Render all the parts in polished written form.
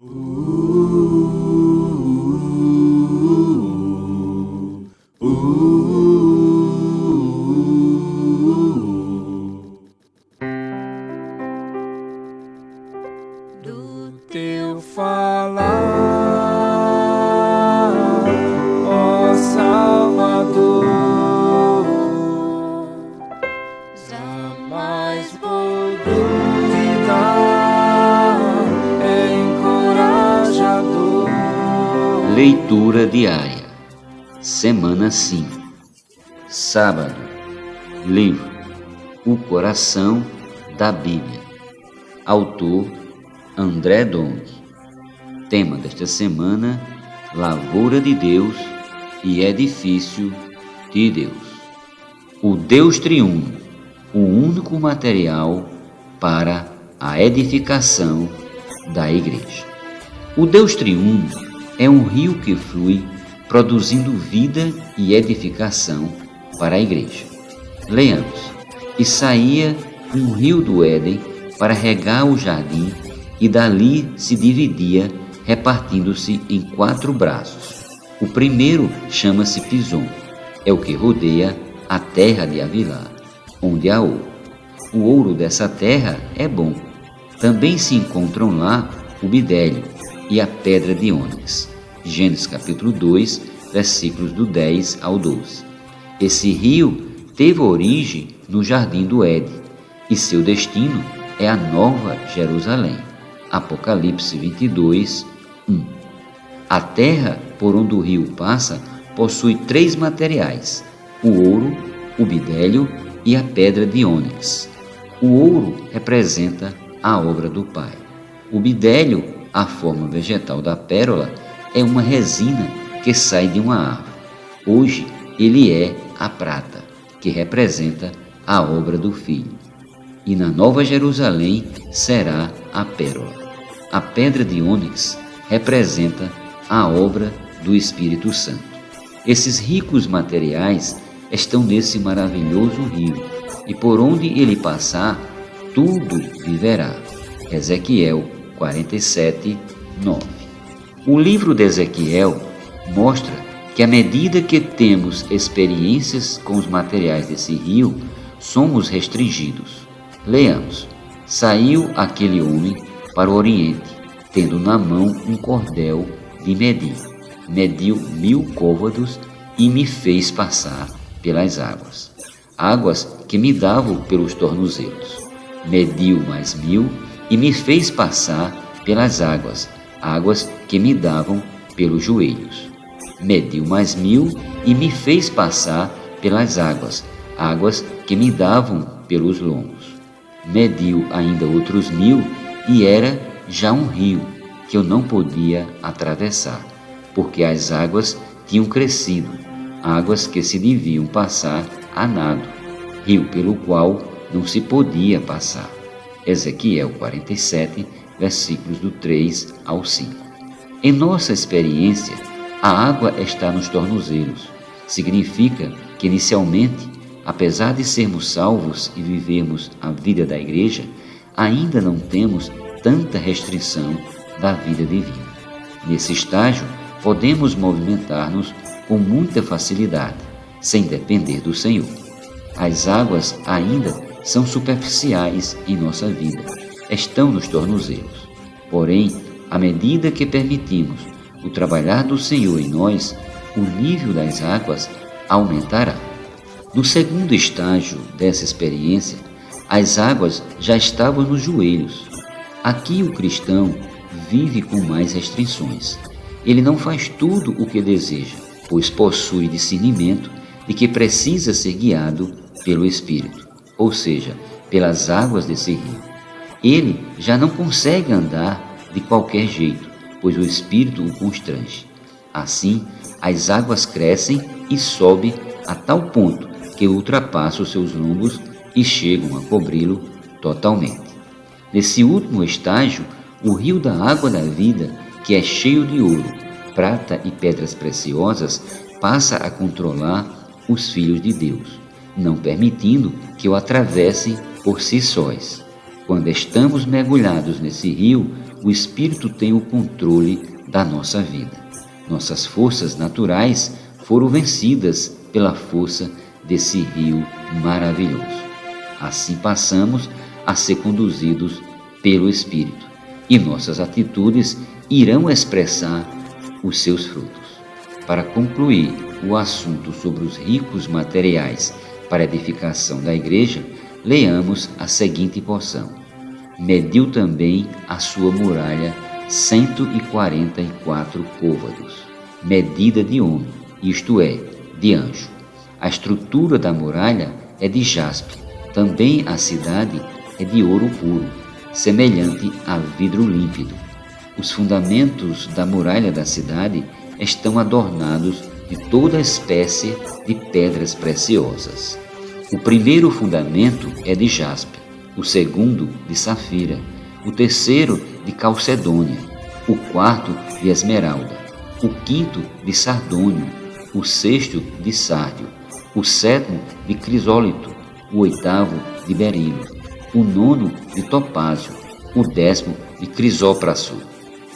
Do teu falar, ó Salvador, jamais vou duvidar, é encorajador. Leitura diária, semana 5, sábado, livro O Coração da Bíblia, autor André Dong. Tema desta semana: Lavoura de Deus e Edifício de Deus. O Deus triuno, o único material para a edificação da igreja. O Deus triuno é um rio que flui, produzindo vida e edificação para a igreja. Leamos: E saía um rio do Éden para regar o jardim, e dali se dividia, repartindo-se em 4 braços. O primeiro chama-se Pison, é o que rodeia a terra de Havilá, onde há ouro. O ouro dessa terra é bom. Também se encontram lá o bidélio e a pedra de ônix. Gênesis capítulo 2, versículos do 10 ao 12. Esse rio teve origem no jardim do Éden, e seu destino é a Nova Jerusalém. Apocalipse 22, 1. A terra por onde o rio passa possui 3 materiais: o ouro, o bidélio e a pedra de ônix. O ouro representa a obra do Pai. O bidélio, a forma vegetal da pérola, é uma resina que sai de uma árvore. Hoje ele é a prata, que representa a obra do Filho. E na Nova Jerusalém será a pérola. A pedra de ônix representa a obra do Espírito Santo. Esses ricos materiais estão nesse maravilhoso rio, e por onde ele passar, tudo viverá. Ezequiel 47, 9. O livro de Ezequiel mostra que à medida que temos experiências com os materiais desse rio, somos restringidos. Leamos: Saiu aquele homem para o oriente, tendo na mão um cordel de medir. Mediu 1000 côvados e me fez passar pelas águas. Águas que me davam pelos tornozelos. Mediu mais 1000 e me fez passar pelas águas. Águas que me davam pelos joelhos. Mediu mais 1000 e me fez passar pelas águas. Águas que me davam pelos lombos. Mediu ainda outros 1000 e era já um rio que eu não podia atravessar, porque as águas tinham crescido, águas que se deviam passar a nado, rio pelo qual não se podia passar. Ezequiel 47, versículos do 3 ao 5. Em nossa experiência, a água está nos tornozelos. Significa que inicialmente, apesar de sermos salvos e vivermos a vida da igreja, ainda não temos tanta restrição da vida divina. Nesse estágio, podemos movimentar-nos com muita facilidade, sem depender do Senhor. As águas ainda são superficiais em nossa vida, estão nos tornozelos. Porém, à medida que permitimos o trabalhar do Senhor em nós, o nível das águas aumentará. No segundo estágio dessa experiência, as águas já estavam nos joelhos. Aqui o cristão vive com mais restrições. Ele não faz tudo o que deseja, pois possui discernimento de que precisa ser guiado pelo Espírito, ou seja, pelas águas desse rio. Ele já não consegue andar de qualquer jeito, pois o Espírito o constrange. Assim, as águas crescem e sobem a tal ponto que ultrapassam os seus lombos e chegam a cobri-lo totalmente. Nesse último estágio, o rio da água da vida, que é cheio de ouro, prata e pedras preciosas, passa a controlar os filhos de Deus, não permitindo que o atravessem por si sós. Quando estamos mergulhados nesse rio, o Espírito tem o controle da nossa vida. Nossas forças naturais foram vencidas pela força desse rio maravilhoso. Assim passamos a ser conduzidos pelo Espírito e nossas atitudes irão expressar os seus frutos. Para concluir o assunto sobre os ricos materiais para a edificação da igreja, leamos a seguinte porção. Mediu também a sua muralha 144 côvados, medida de homem, isto é, de anjo. A estrutura da muralha é de jaspe, também a cidade é de ouro puro, semelhante a vidro límpido. Os fundamentos da muralha da cidade estão adornados de toda espécie de pedras preciosas. O primeiro fundamento é de jaspe, o segundo de safira, o terceiro de calcedônia, o quarto de esmeralda, o quinto de sardônio, o sexto de sárdio, o sétimo de crisólito, o oitavo de berilo, o nono de topázio, o 10º de crisópraso,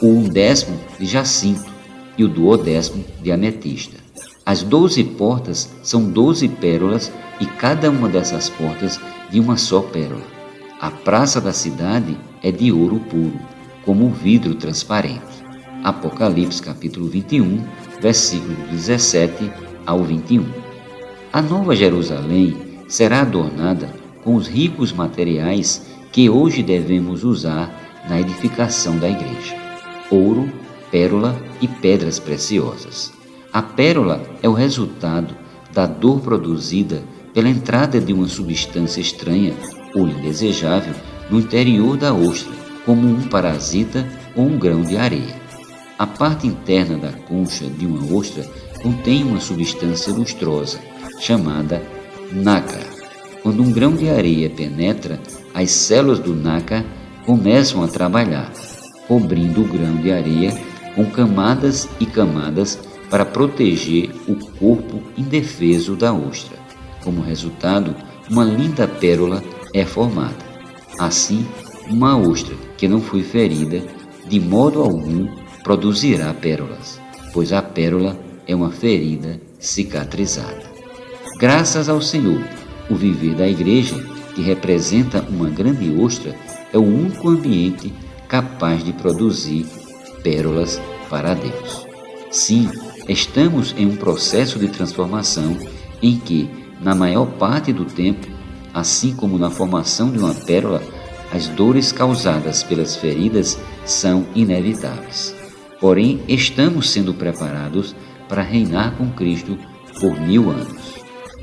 o 11º de jacinto e o 12º de ametista. As 12 portas são 12 pérolas e cada uma dessas portas de uma só pérola. A praça da cidade é de ouro puro, como vidro transparente. Apocalipse capítulo 21, versículos 17 ao 21. A Nova Jerusalém será adornada com os ricos materiais que hoje devemos usar na edificação da igreja: ouro, pérola e pedras preciosas. A pérola é o resultado da dor produzida pela entrada de uma substância estranha ou indesejável no interior da ostra, como um parasita ou um grão de areia. A parte interna da concha de uma ostra contém uma substância lustrosa, chamada nácar. Quando um grão de areia penetra, as células do nácar começam a trabalhar, cobrindo o grão de areia com camadas e camadas para proteger o corpo indefeso da ostra. Como resultado, uma linda pérola é formada. Assim, uma ostra que não foi ferida, de modo algum, produzirá pérolas, pois a pérola é uma ferida cicatrizada. Graças ao Senhor, o viver da igreja, que representa uma grande ostra, é o único ambiente capaz de produzir pérolas para Deus. Sim, estamos em um processo de transformação em que, na maior parte do tempo, assim como na formação de uma pérola, as dores causadas pelas feridas são inevitáveis. Porém, estamos sendo preparados para reinar com Cristo por 1000 anos.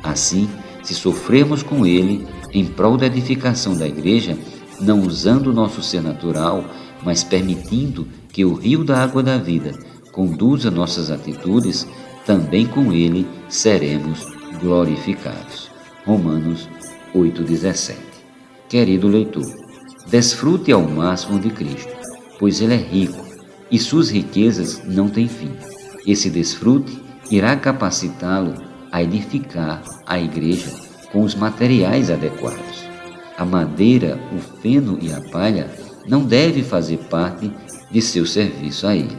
Assim, se sofrermos com Ele em prol da edificação da igreja, não usando o nosso ser natural, mas permitindo que o rio da água da vida conduza nossas atitudes, também com Ele seremos glorificados. Romanos 8,17. Querido leitor, desfrute ao máximo de Cristo, pois Ele é rico e suas riquezas não têm fim. Esse desfrute irá capacitá-lo a edificar a igreja com os materiais adequados. A madeira, o feno e a palha não devem fazer parte de seu serviço a Ele,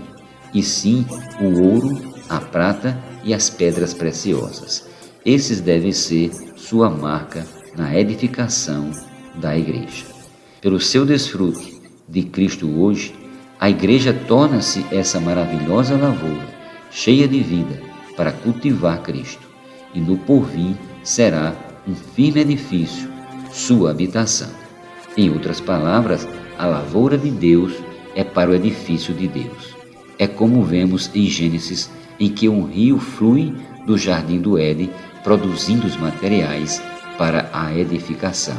e sim o ouro, a prata e as pedras preciosas. Esses devem ser sua marca na edificação da igreja. Pelo seu desfrute de Cristo hoje, a igreja torna-se essa maravilhosa lavoura, cheia de vida, para cultivar Cristo, e no porvir será um firme edifício, sua habitação. Em outras palavras, a lavoura de Deus é para o edifício de Deus. É como vemos em Gênesis, em que um rio flui do jardim do Éden, produzindo os materiais para a edificação,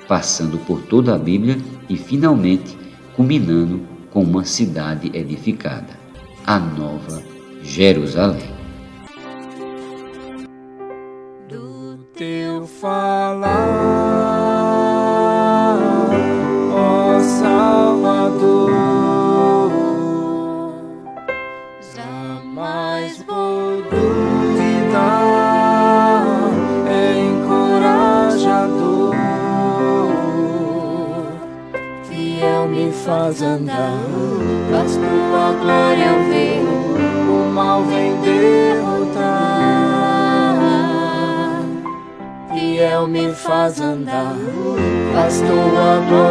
passando por toda a Bíblia e finalmente culminando com uma cidade edificada, a Nova Jerusalém. Do teu falar, ó Salvador, jamais vou duvidar, é encorajador, fiel me faz andar tua glória eu venho, o mal vem derrotar. Fiel me faz andar, faz tua glória